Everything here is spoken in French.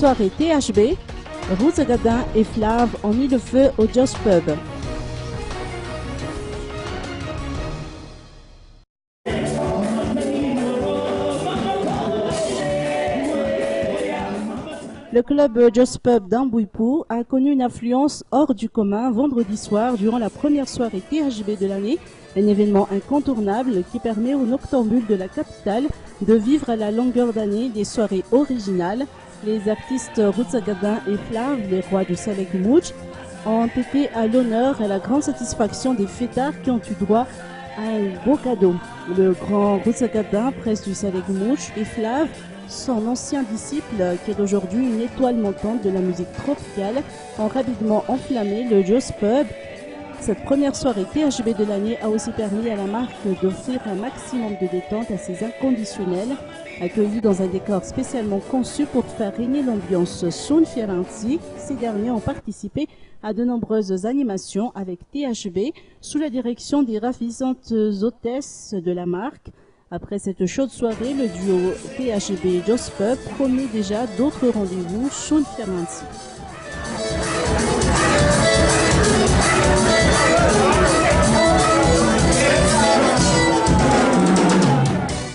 soirée THB, Ruth Gadin et Flav ont mis le feu au Joss Pub. Le club Joss Pub d'Ambouipou a connu une affluence hors du commun vendredi soir durant la première soirée THB de l'année, un événement incontournable qui permet aux noctambules de la capitale de vivre à la longueur d'année des soirées originales. Les artistes Ruth Gadin et Flav, les rois du Salek Mouch, ont été à l'honneur et à la grande satisfaction des fêtards qui ont eu droit à un beau cadeau. Le grand Ruth Gadin, presse du Salek Mouch, et Flav, son ancien disciple, qui est aujourd'hui une étoile montante de la musique tropicale, ont rapidement enflammé le Joss Pub. Cette première soirée THB de l'année a aussi permis à la marque d'offrir un maximum de détente à ses inconditionnels, accueillis dans un décor spécialement conçu pour faire régner l'ambiance Sun Firenze. Ces derniers ont participé à de nombreuses animations avec THB sous la direction des ravissantes hôtesses de la marque. Après cette chaude soirée, le duo THB Joss Pub promet déjà d'autres rendez-vous Sun Firenze.